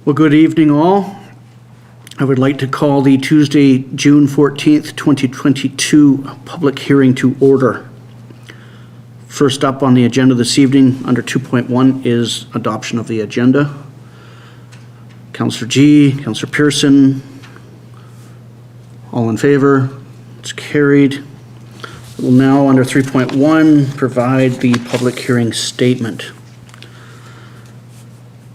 Well, good evening, all. I would like to call the Tuesday, June 14th, 2022 public hearing to order. First up on the agenda this evening, under 2.1, is adoption of the agenda. Councillor G, Councillor Pearson, all in favor? It's carried. We'll now, under 3.1, provide the public hearing statement.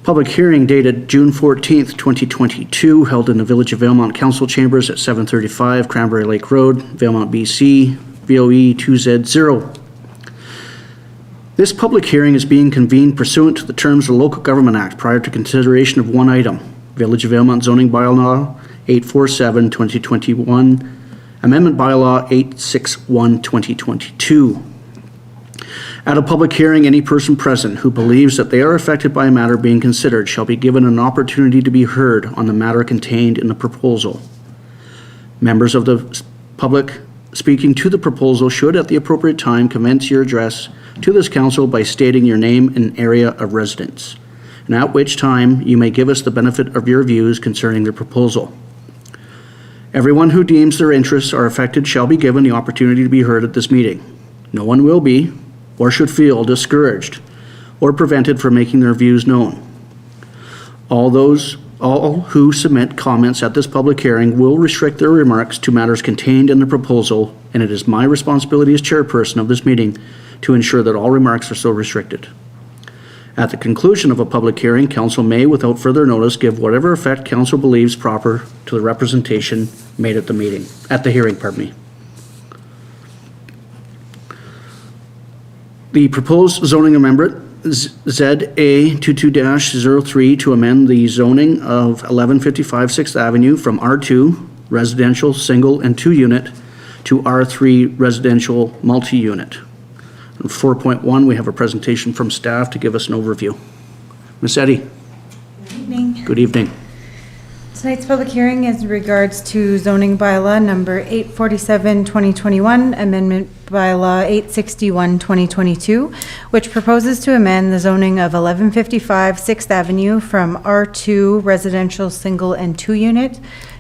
Public hearing dated June 14th, 2022, held in the Village of Valemount Council Chambers at 735 Cranberry Lake Road, Valemount, BC, VOE 2Z0. This public hearing is being convened pursuant to the terms of the Local Government Act prior to consideration of one item, Village of Valemount Zoning Bylaw 847-2021, Amendment Bylaw 861-2022. At a public hearing, any person present who believes that they are affected by a matter being considered shall be given an opportunity to be heard on the matter contained in the proposal. Members of the public speaking to the proposal should, at the appropriate time, commence your address to this council by stating your name and area of residence, and at which time you may give us the benefit of your views concerning the proposal. Everyone who deems their interests are affected shall be given the opportunity to be heard at this meeting. No one will be, or should feel, discouraged or prevented from making their views known. All who submit comments at this public hearing will restrict their remarks to matters contained in the proposal, and it is my responsibility as chairperson of this meeting to ensure that all remarks are so restricted. At the conclusion of a public hearing, council may, without further notice, give whatever effect council believes proper to the representation made at the hearing. The proposed zoning amendment ZA22-03 to amend the zoning of 1155 6th Avenue from R2 residential single and 2 unit to R3 residential multi-unit. 4.1, we have a presentation from staff to give us an overview. Ms. Eddy. Good evening. Good evening. Tonight's public hearing is in regards to zoning bylaw number 847-2021, amendment bylaw 861-2022, which proposes to amend the zoning of 1155 6th Avenue from R2 residential single and 2 unit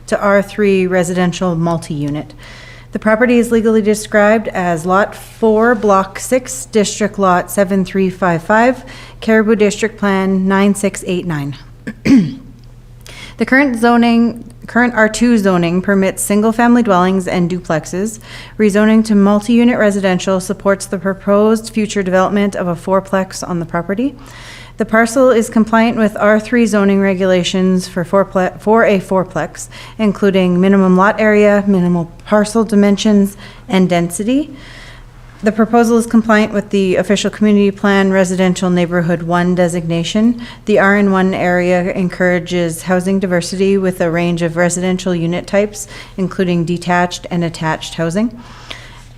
to R3 residential multi-unit. The property is legally described as Lot 4, Block 6, District Lot 7355, Caribou District Plan 9689. The current R2 zoning permits single-family dwellings and duplexes. Rezoning to multi-unit residential supports the proposed future development of a fourplex on the property. The parcel is compliant with R3 zoning regulations for a fourplex, including minimum lot area, minimal parcel dimensions, and density. The proposal is compliant with the official community plan residential neighborhood 1 designation. The RN1 area encourages housing diversity with a range of residential unit types, including detached and attached housing.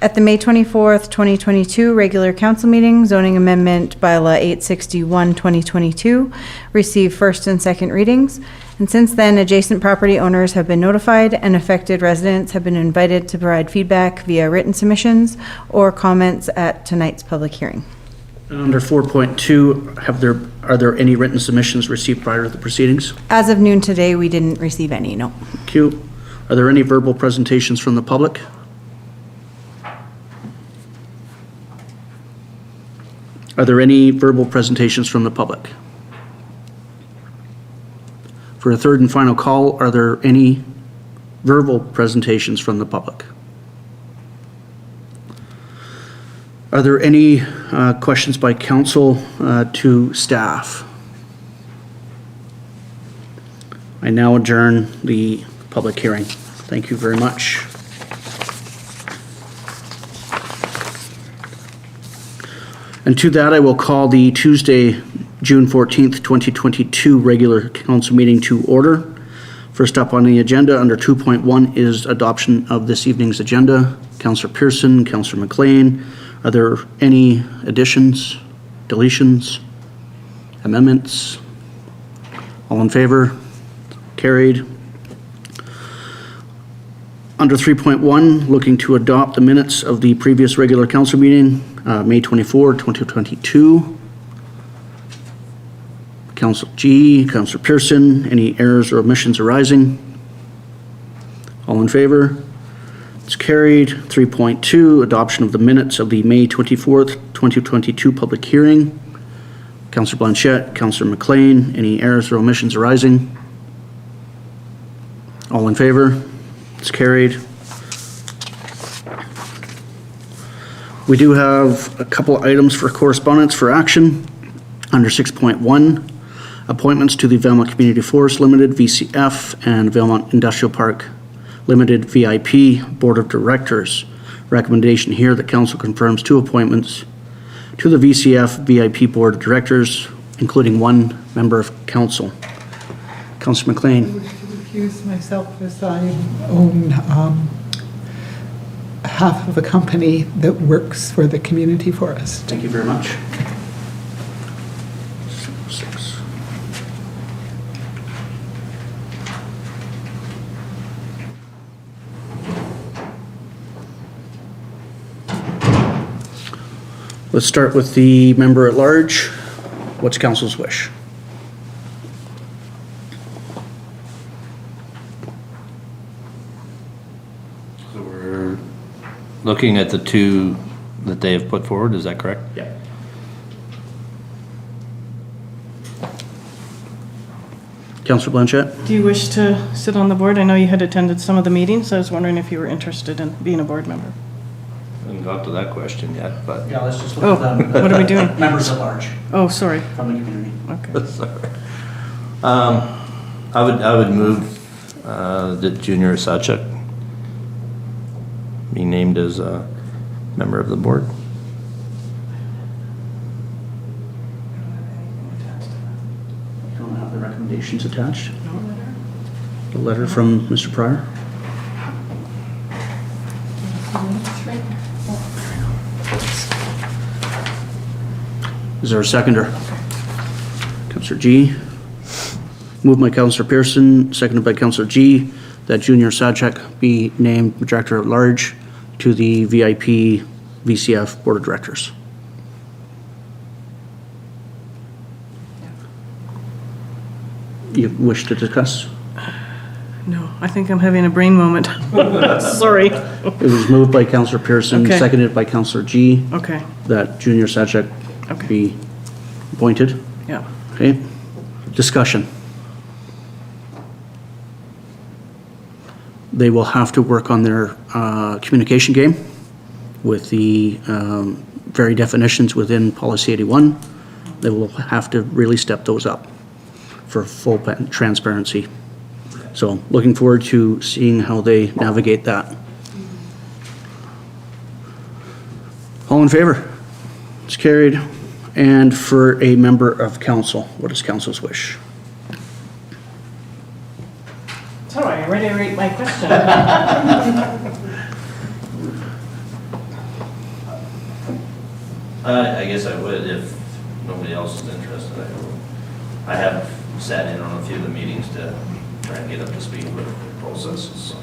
At the May 24th, 2022 regular council meeting, zoning amendment bylaw 861-2022 received first and second readings. And since then, adjacent property owners have been notified and affected residents have been invited to provide feedback via written submissions or comments at tonight's public hearing. Under 4.2, are there any written submissions received prior to the proceedings? As of noon today, we didn't receive any, no. Thank you. Are there any verbal presentations from the public? Are there any verbal presentations from the public? For a third and final call, are there any verbal presentations from the public? Are there any questions by council to staff? I now adjourn the public hearing. Thank you very much. And to that, I will call the Tuesday, June 14th, 2022 regular council meeting to order. First up on the agenda under 2.1 is adoption of this evening's agenda. Councillor Pearson, Councillor MacLean, are there any additions, deletions, amendments? All in favor? Carried. Under 3.1, looking to adopt the minutes of the previous regular council meeting, May 24, 2022. Councillor G, Councillor Pearson, any errors or omissions arising? All in favor? It's carried. 3.2, adoption of the minutes of the May 24th, 2022 public hearing. Councillor Blanchette, Councillor MacLean, any errors or omissions arising? All in favor? It's carried. We do have a couple items for correspondence for action. Under 6.1, appointments to the Valemount Community Forest Limited, VCF, and Valemount Industrial Park Limited, VIP, Board of Directors. Recommendation here that council confirms 2 appointments to the VCF VIP Board of Directors, including 1 member of council. Councillor MacLean. I wish to recuse myself as I own half of a company that works for the community forest. Thank you very much. Let's start with the member at large. What's council's wish? So we're looking at the 2 that they have put forward, is that correct? Yeah. Councillor Blanchette? Do you wish to sit on the board? I know you had attended some of the meetings. I was wondering if you were interested in being a board member. I haven't got to that question yet, but. Yeah, let's just Oh, what are we doing? Members at large Oh, sorry. from the community. Okay. Sorry. I would move that Junior Sachek be named as a member of the board. You don't have the recommendations attached? The letter from Mr. Pryor? Is there a seconder? Councillor G. Moved by Councillor Pearson, seconded by Councillor G, that Junior Sachek be named Director at Large to the VIP VCF Board of Directors. You wish to discuss? No, I think I'm having a brain moment. Sorry. It was moved by Councillor Pearson, Okay. seconded by Councillor G, Okay, that Junior Sachek Okay. be appointed. yeah. Okay, discussion. They will have to work on their communication game with the very definitions within Policy 81. They will have to really step those up for full transparency. So looking forward to seeing how they navigate that. All in favor? It's carried. And for a member of council, what is council's wish? So are you ready to read my question? I guess I would if nobody else is interested. I have sat in on a few of the meetings to try and get up to speed with the processes. So.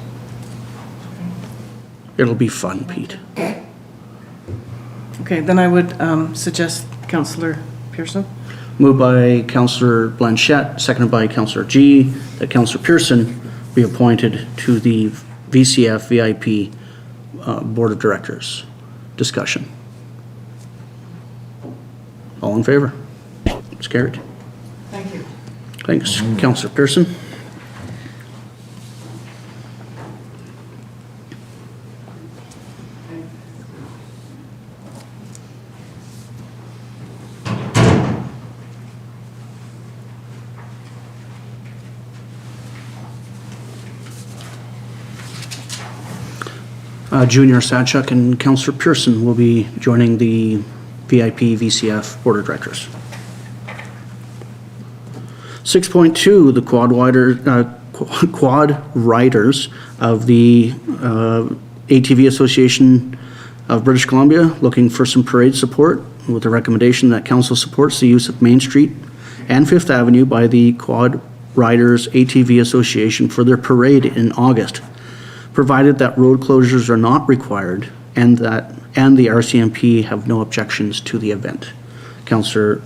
It'll be fun, Pete. Okay, then I would suggest Councillor Pearson. Moved by Councillor Blanchette, seconded by Councillor G, that Councillor Pearson be appointed to the VCF VIP Board of Directors. Discussion. All in favor? It's carried. Thank you. Thanks. Councillor Pearson? Junior Sachek and Councillor Pearson will be joining the VIP VCF Board of Directors. 6.2, the quad riders of the ATV Association of British Columbia looking for some parade support with the recommendation that council supports the use of Main Street and Fifth Avenue by the Quad Riders ATV Association for their parade in August, provided that road closures are not required and the RCMP have no objections to the event. Councillor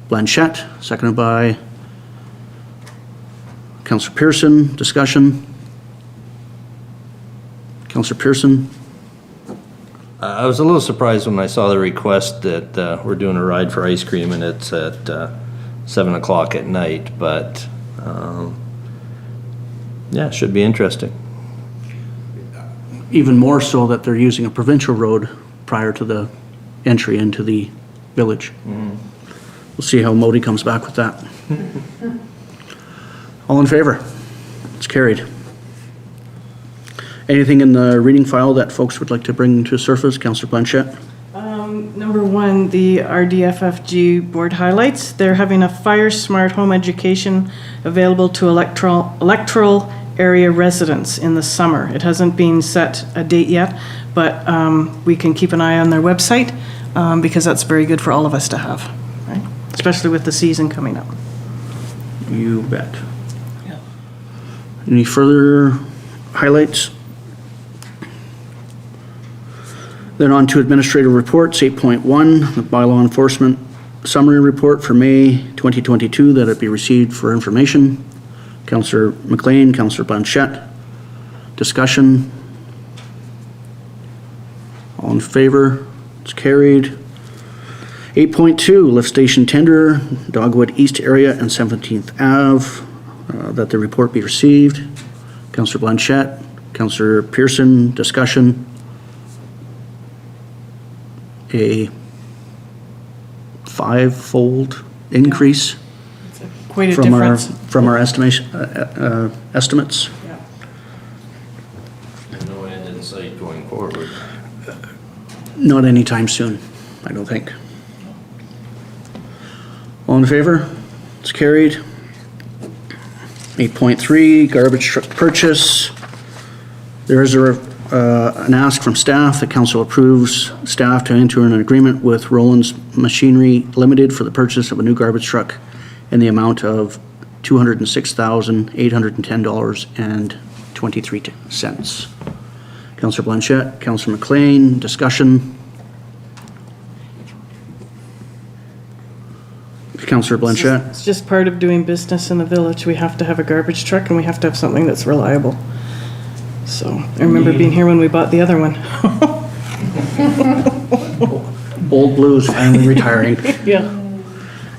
Blanchette, seconded by Councillor Pearson. Discussion. Councillor Pearson. I was a little surprised when I saw the request that we're doing a ride for ice cream and it's at 7 o'clock at night, but yeah, should be interesting. Even more so that they're using a provincial road prior to the entry into the village. We'll see how Modi comes back with that. All in favor? It's carried. Anything in the reading file that folks would like to bring to surface? Councillor Blanchette? Number one, the RDFFG board highlights. They're having a fire smart home education available to electoral area residents in the summer. It hasn't been set a date yet, but we can keep an eye on their website because that's very good for all of us to have, right? Especially with the season coming up. You bet. Yeah. Any further highlights? Then on to administrative reports, 8.1, the bylaw enforcement summary report for May 2022 that it be received for information. Councillor MacLean, Councillor Blanchette. Discussion. All in favor? It's carried. 8.2, lift station tender, Dogwood East area and 17th Ave, that the report be received. Councillor Blanchette, Councillor Pearson. Discussion. A 5-fold increase Quite a from our difference. estimates. Yeah. No end in sight going forward. Not anytime soon, I don't think. All in favor? It's carried. 8.3, garbage truck purchase. There is an ask from staff. The council approves staff to enter an agreement with Roland's Machinery Limited for the purchase of a new garbage truck in the amount of $206,810.23. Councillor Blanchette, Councillor MacLean. Discussion. Councillor Blanchette. It's just part of doing business in the village. We have to have a garbage truck and we have to have something that's reliable. So I remember being here when we bought the other one. Old Blues finally retiring. Yeah.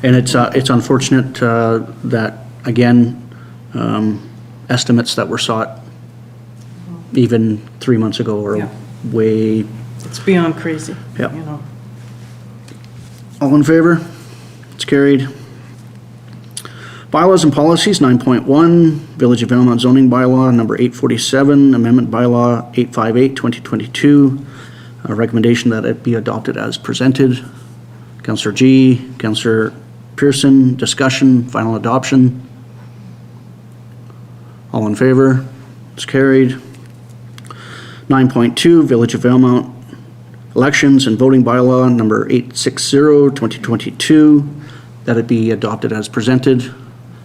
And it's unfortunate that, again, estimates that were sought even 3 months ago are Yeah. way. It's beyond crazy. Yep. You know. All in favor? It's carried. Bylaws and policies, 9.1, Village of Valemount zoning bylaw, number 847, amendment bylaw 858, 2022. A recommendation that it be adopted as presented. Councillor G, Councillor Pearson. Discussion, final adoption. All in favor? It's carried. 9.2, Village of Valemount elections and voting bylaw, number 860, 2022. That it be adopted as presented.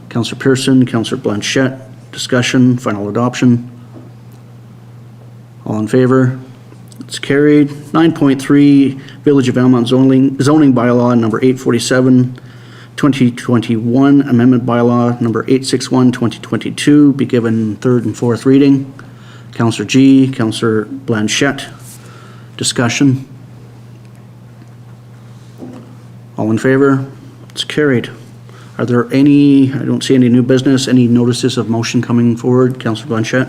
Councillor Pearson, Councillor Blanchette. Discussion, final adoption. All in favor? It's carried. 9.3, Village of Valemount zoning bylaw, number 847, 2021, amendment bylaw, number 861, 2022, be given third and fourth reading. Councillor G, Councillor Blanchette. Discussion. All in favor? It's carried. Are there any, I don't see any new business, any notices of motion coming forward? Councillor Blanchette?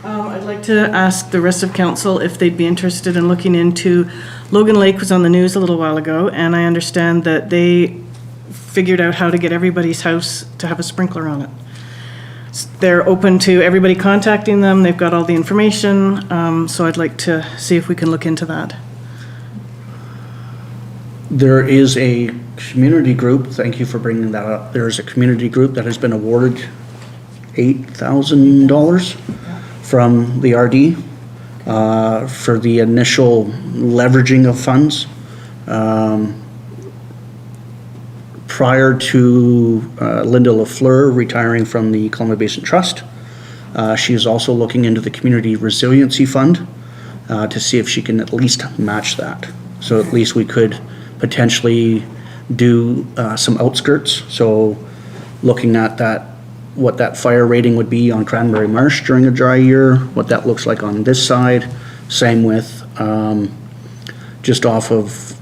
I'd like to ask the rest of council if they'd be interested in looking into, Logan Lake was on the news a little while ago, and I understand that they figured out how to get everybody's house to have a sprinkler on it. They're open to everybody contacting them, they've got all the information, so I'd like to see if we can look into that. There is a community group, thank you for bringing that up. There is a community group that has been awarded $8,000 from the RD for the initial leveraging of funds. Prior to Linda LaFleur retiring from the Columbia Basin Trust, she is also looking into the Community Resiliency Fund to see if she can at least match that. So at least we could potentially do some outskirts. So looking at that, what that fire rating would be on Cranberry Marsh during a dry year, what that looks like on this side. Same with just off of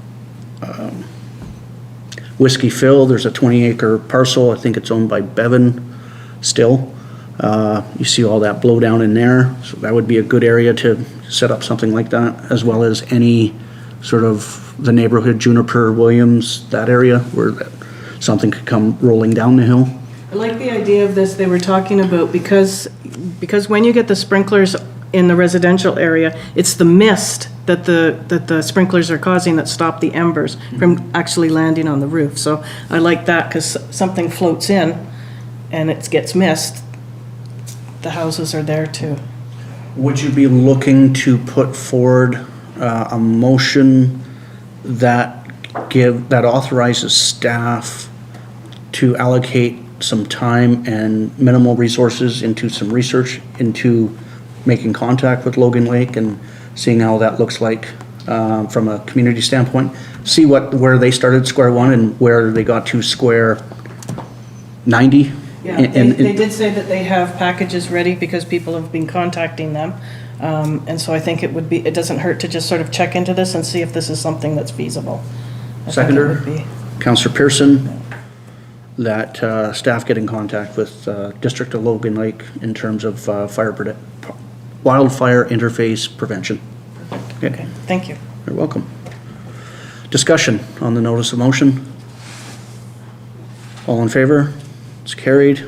Whiskey Fill, there's a 20-acre parcel. I think it's owned by Bevan still. You see all that blow down in there. So that would be a good area to set up something like that, as well as any sort of the neighborhood, Juniper, Williams, that area where something could come rolling down the hill. I like the idea of this they were talking about because when you get the sprinklers in the residential area, it's the mist that the sprinklers are causing that stop the embers from actually landing on the roof. So I like that because something floats in and it gets mist. The houses are there too. Would you be looking to put forward a motion that authorizes staff to allocate some time and minimal resources into some research into making contact with Logan Lake and seeing how that looks like from a community standpoint? See where they started square one and where they got to square 90? Yeah, they did say that they have packages ready because people have been contacting them. And so I think it doesn't hurt to just sort of check into this and see if this is something that's feasible. Seconder, Councillor Pearson, that staff get in contact with District of Logan Lake in terms of wildfire interface prevention. Okay, thank you. You're welcome. Discussion on the notice of motion. All in favor? It's carried.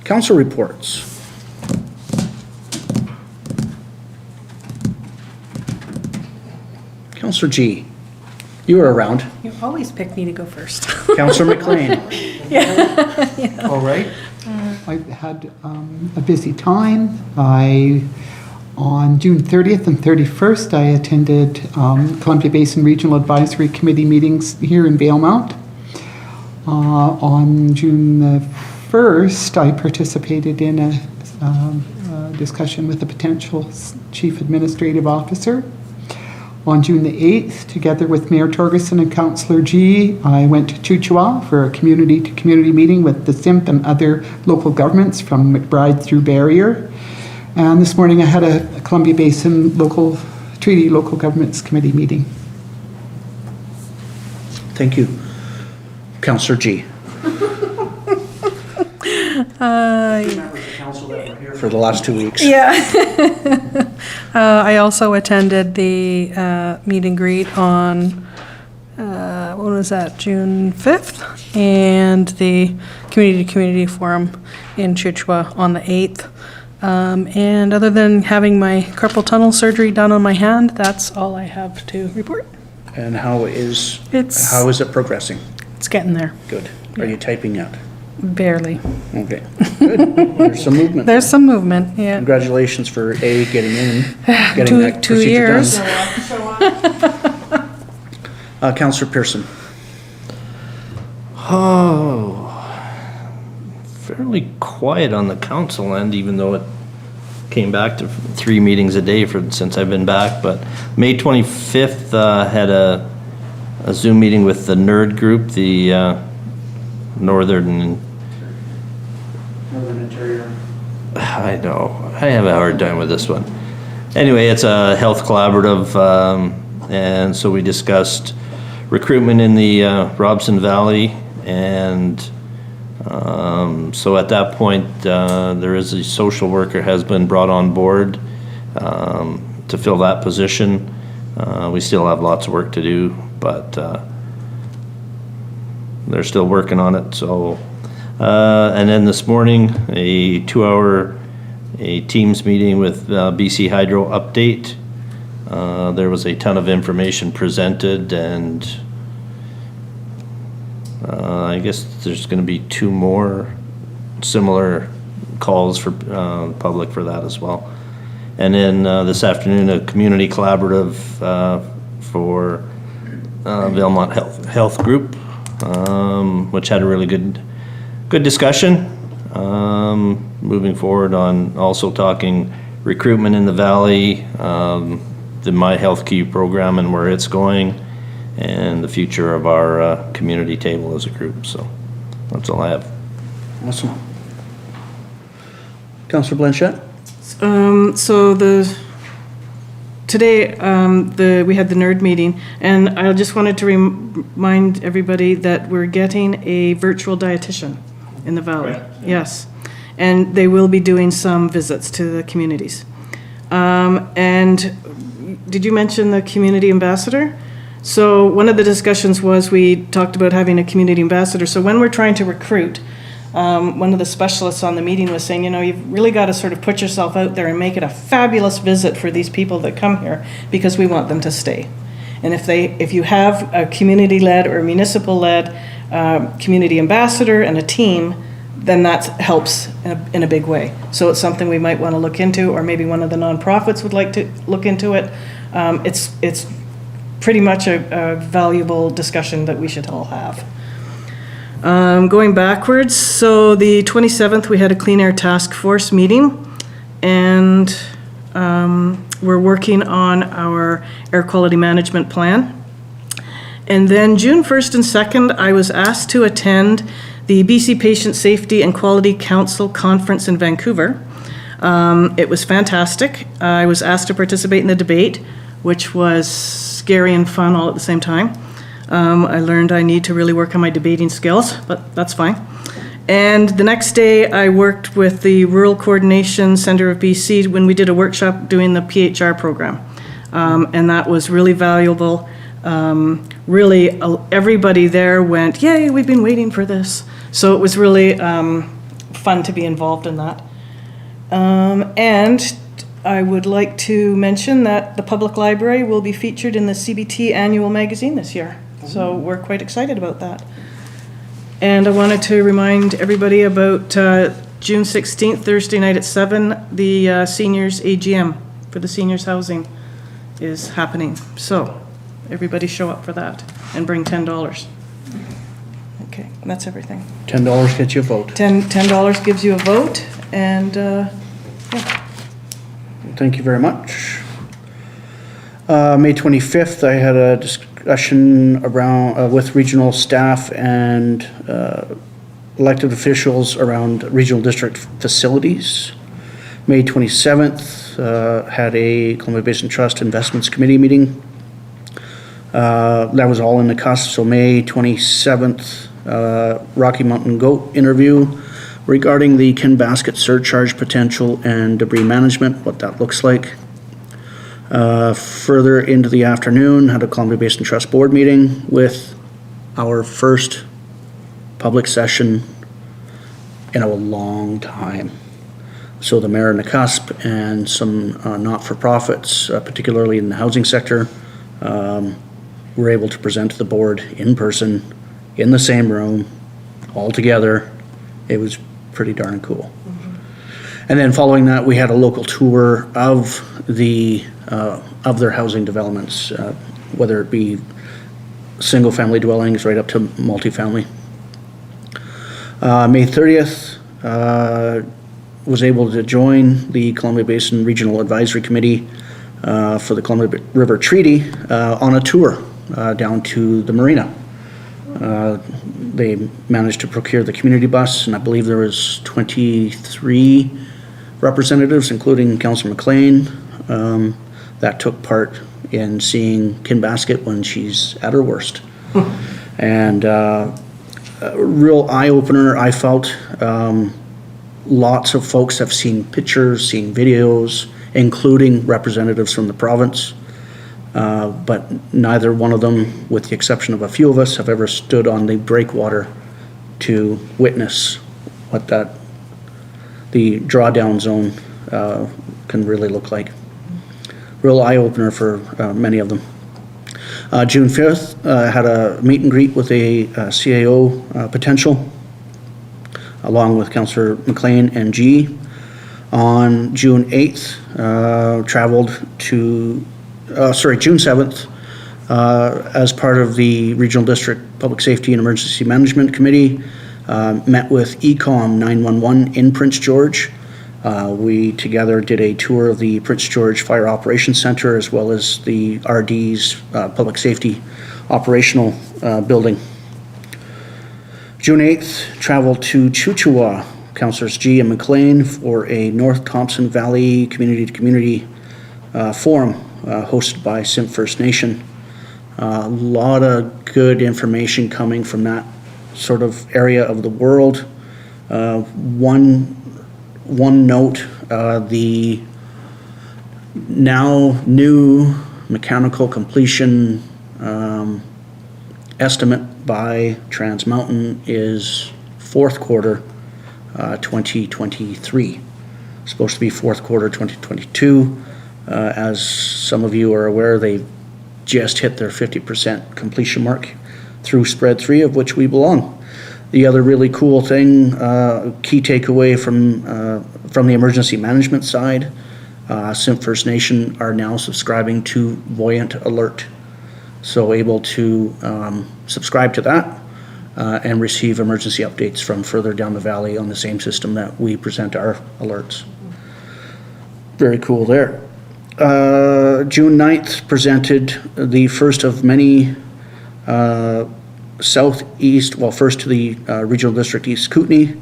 Council reports. Councillor G, you were around. You always pick me to go first. Councillor MacLean. All right. I've had a busy time. On June 30th and 31st, I attended Columbia Basin Regional Advisory Committee meetings here in Valemount. On June the 1st, I participated in a discussion with the potential Chief Administrative Officer. On June the 8th, together with Mayor Torgerson and Councillor G, I went to Chuchua for a community-to-community meeting with the SIMP and other local governments from McBride through Barrier. And this morning I had a Columbia Basin Treaty Local Governments Committee meeting. Thank you. Councillor G. For the last 2 weeks. Yeah. I also attended the meet and greet on, what was that, June 5th? And the community-to-community forum in Chichwa on the 8th. And other than having my carpal tunnel surgery done on my hand, that's all I have to report. And how is it progressing? It's getting there. Good. Are you typing yet? Barely. Okay. Good. There's some movement. There's some movement, yeah. Congratulations for getting in, getting that Two procedure years. done. Councillor Pearson. Oh, fairly quiet on the council end, even though it came back to 3 meetings a day since I've been back. But May 25th had a Zoom meeting with the NERD group, the Northern Interior. I know. I have a hard time with this one. Anyway, it's a health collaborative, and so we discussed recruitment in the Robson Valley, and so at that point, there is a social worker has been brought on board to fill that position. We still have lots of work to do, but they're still working on it. So, and then this morning, a 2-hour Teams meeting with BC Hydro update. There was a ton of information presented, and I guess there's going to be 2 more similar calls for public for that as well. And then this afternoon, a community collaborative for Valemount Health Group, which had a really good discussion. Moving forward on also talking recruitment in the valley, the My Health Key program and where it's going, and the future of our community table as a group. So that's all I have. Awesome. Councillor Blanchette? Today, we had the nerd meeting, and I just wanted to remind everybody that we're getting a virtual dietitian in the valley. Right. Yes, and they will be doing some visits to the communities. And did you mention the community ambassador? So one of the discussions was we talked about having a community ambassador. So when we're trying to recruit, one of the specialists on the meeting was saying, you've really got to sort of put yourself out there and make it a fabulous visit for these people that come here, because we want them to stay. And if you have a community-led or municipal-led community ambassador and a team, then that helps in a big way. So it's something we might want to look into, or maybe one of the nonprofits would like to look into it. It's pretty much a valuable discussion that we should all have. Going backwards, so the 27th, we had a Clean Air Task Force meeting, and we're working on our air quality management plan. And then June 1st and 2nd, I was asked to attend the BC Patient Safety and Quality Council Conference in Vancouver. It was fantastic. I was asked to participate in the debate, which was scary and fun all at the same time. I learned I need to really work on my debating skills, but that's fine. And the next day, I worked with the Rural Coordination Centre of BC when we did a workshop doing the PHR program. And that was really valuable. Really, everybody there went, yay, we've been waiting for this. So it was really fun to be involved in that. And I would like to mention that the public library will be featured in the CBT annual magazine this year. So we're quite excited about that. And I wanted to remind everybody about June 16th, Thursday night at 7, the seniors AGM for the seniors housing is happening. So everybody show up for that and bring $10. Okay, that's everything. $10 gets you a vote. $10 gives you a vote, and yeah. Thank you very much. May 25th, I had a discussion around with regional staff and elected officials around regional district facilities. May 27th, had a Columbia Basin Trust Investments Committee meeting. That was all in the cusp. So May 27th, Rocky Mountain Goat interview regarding the Ken Basket surcharge potential and debris management, what that looks like. Further into the afternoon, had a Columbia Basin Trust Board meeting with our first public session in a long time. So the mayor and the cusp and some not-for-profits, particularly in the housing sector, were able to present to the board in person, in the same room, all together. It was pretty darn cool. And then following that, we had a local tour of their housing developments, whether it be single-family dwellings right up to multifamily. May 30th, was able to join the Columbia Basin Regional Advisory Committee for the Columbia River Treaty on a tour down to the marina. They managed to procure the community bus, and I believe there was 23 representatives, including Councillor MacLean, that took part in seeing Ken Basket when she's at her worst. And a real eye-opener, I felt. Lots of folks have seen pictures, seen videos, including representatives from the province. But neither one of them, with the exception of a few of us, have ever stood on the breakwater to witness what the drawdown zone can really look like. Real eye-opener for many of them. June 5th, had a meet and greet with a CAO potential, along with Councillor MacLean and G. On June 8th, June 7th, as part of the Regional District Public Safety and Emergency Management Committee, met with ECOM 911 in Prince George. We together did a tour of the Prince George Fire Operations Center, as well as the RD's public safety operational building. June 8th, travel to Chouchoua, Councillors G and MacLean for a North Thompson Valley Community-to-Community Forum hosted by Simp First Nation. A lot of good information coming from that sort of area of the world. One note, the now new mechanical completion estimate by Trans Mountain is fourth quarter 2023. Supposed to be fourth quarter 2022. As some of you are aware, they just hit their 50% completion mark through spread 3, of which we belong. The other really cool thing, key takeaway from the emergency management side, Simp First Nation are now subscribing to Voyant Alert. So able to subscribe to that and receive emergency updates from further down the valley on the same system that we present our alerts. Very cool there. June 9th presented the first of many Southeast, well, first to the Regional District East Kootenay,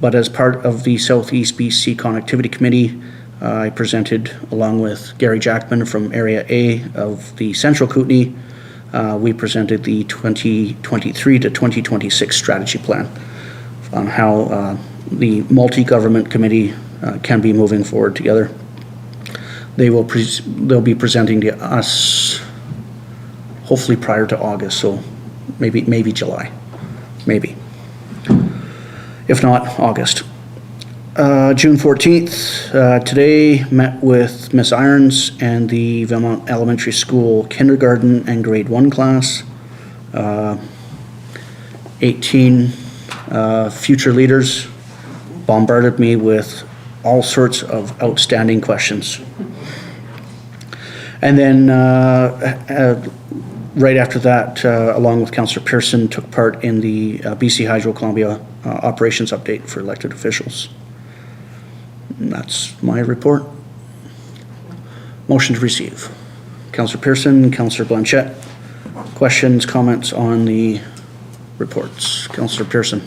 but as part of the Southeast BC Connectivity Committee, I presented along with Gary Jackman from Area A of the Central Kootenay. We presented the 2023 to 2026 strategy plan on how the multi-government committee can be moving forward together. They'll be presenting to us hopefully prior to August, so maybe July, maybe. If not, August. June 14th, today met with Miss Irons and the Valemount Elementary School kindergarten and grade 1 class. 18 future leaders bombarded me with all sorts of outstanding questions. And then right after that, along with Councillor Pearson, took part in the BC Hydro Columbia operations update for elected officials. And that's my report. Motion to receive. Councillor Pearson, Councillor Blanchette. Questions, comments on the reports? Councillor Pearson.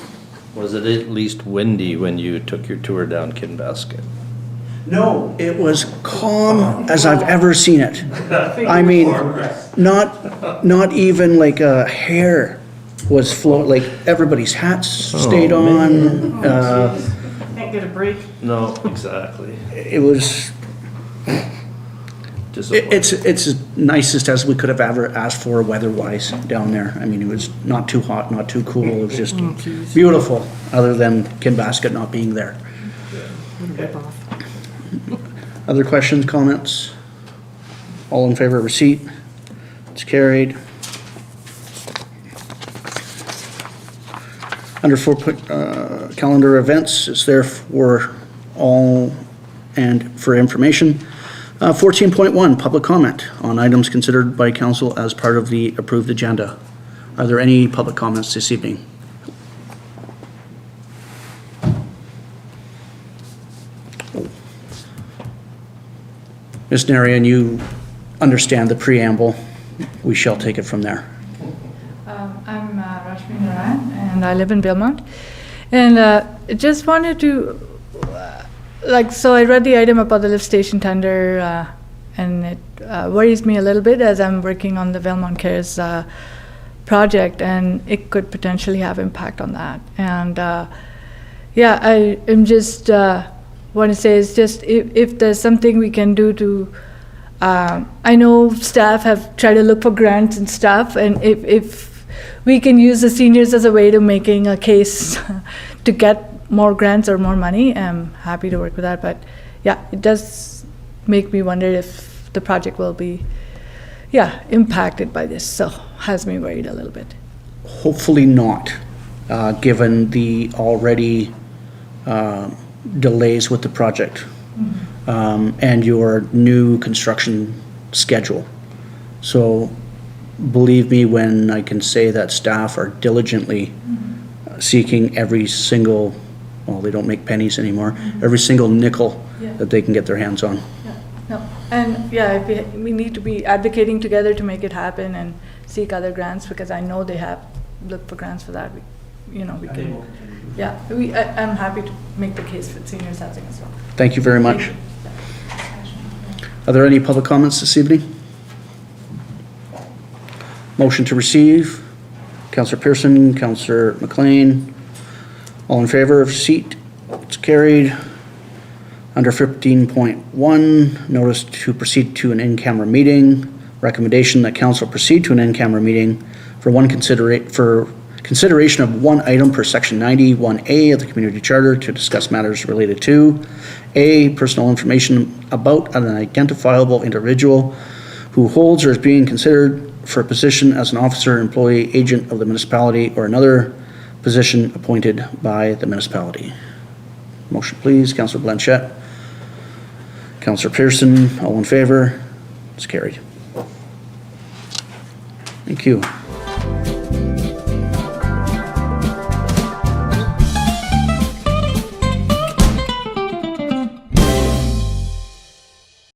Was it at least windy when you took your tour down Kinbasket? No, it was calm as I've ever seen it. I mean, not even like a hair was float, like everybody's hats stayed on. Can't get a break. No, exactly. It was, it's as nicest as we could have ever asked for weather-wise down there. I mean, it was not too hot, not too cool. It was just beautiful, other than Kinbasket not being there. Other questions, comments? All in favor of receipt? It's carried. Under calendar events, it's there for all and for information. 14.1, public comment on items considered by council as part of the approved agenda. Are there any public comments this evening? Ms. Narian, you understand the preamble. We shall take it from there. I'm Rashmi Naran, and I live in Valemount. And just wanted to, so I read the item about the lift station tender, and it worries me a little bit as I'm working on the Valemount Cares project, and it could potentially have impact on that. And I am just want to say is just if there's something we can do to, I know staff have tried to look for grants and stuff, and if we can use the seniors as a way to making a case to get more grants or more money, I'm happy to work with that. But yeah, it does make me wonder if the project will be, impacted by this. So has me worried a little bit. Hopefully not, given the already delays with the project and your new construction schedule. So believe me when I can say that staff are diligently seeking every single, well, they don't make pennies anymore, every single nickel that they can get their hands on. No, and we need to be advocating together to make it happen and seek other grants, because I know they have looked for grants for that. We can, yeah, I'm happy to make the case for seniors housing as well. Thank you very much. Are there any public comments this evening? Motion to receive. Councillor Pearson, Councillor MacLean. All in favor of receipt? It's carried. Under 15.1, notice to proceed to an in-camera meeting. Recommendation that council proceed to an in-camera meeting for consideration of one item per section 91A of the community charter to discuss matters related to A, personal information about an identifiable individual who holds or is being considered for a position as an officer, employee, agent of the municipality, or another position appointed by the municipality. Motion please, Councillor Blanchette. Councillor Pearson, all in favor? It's carried. Thank you.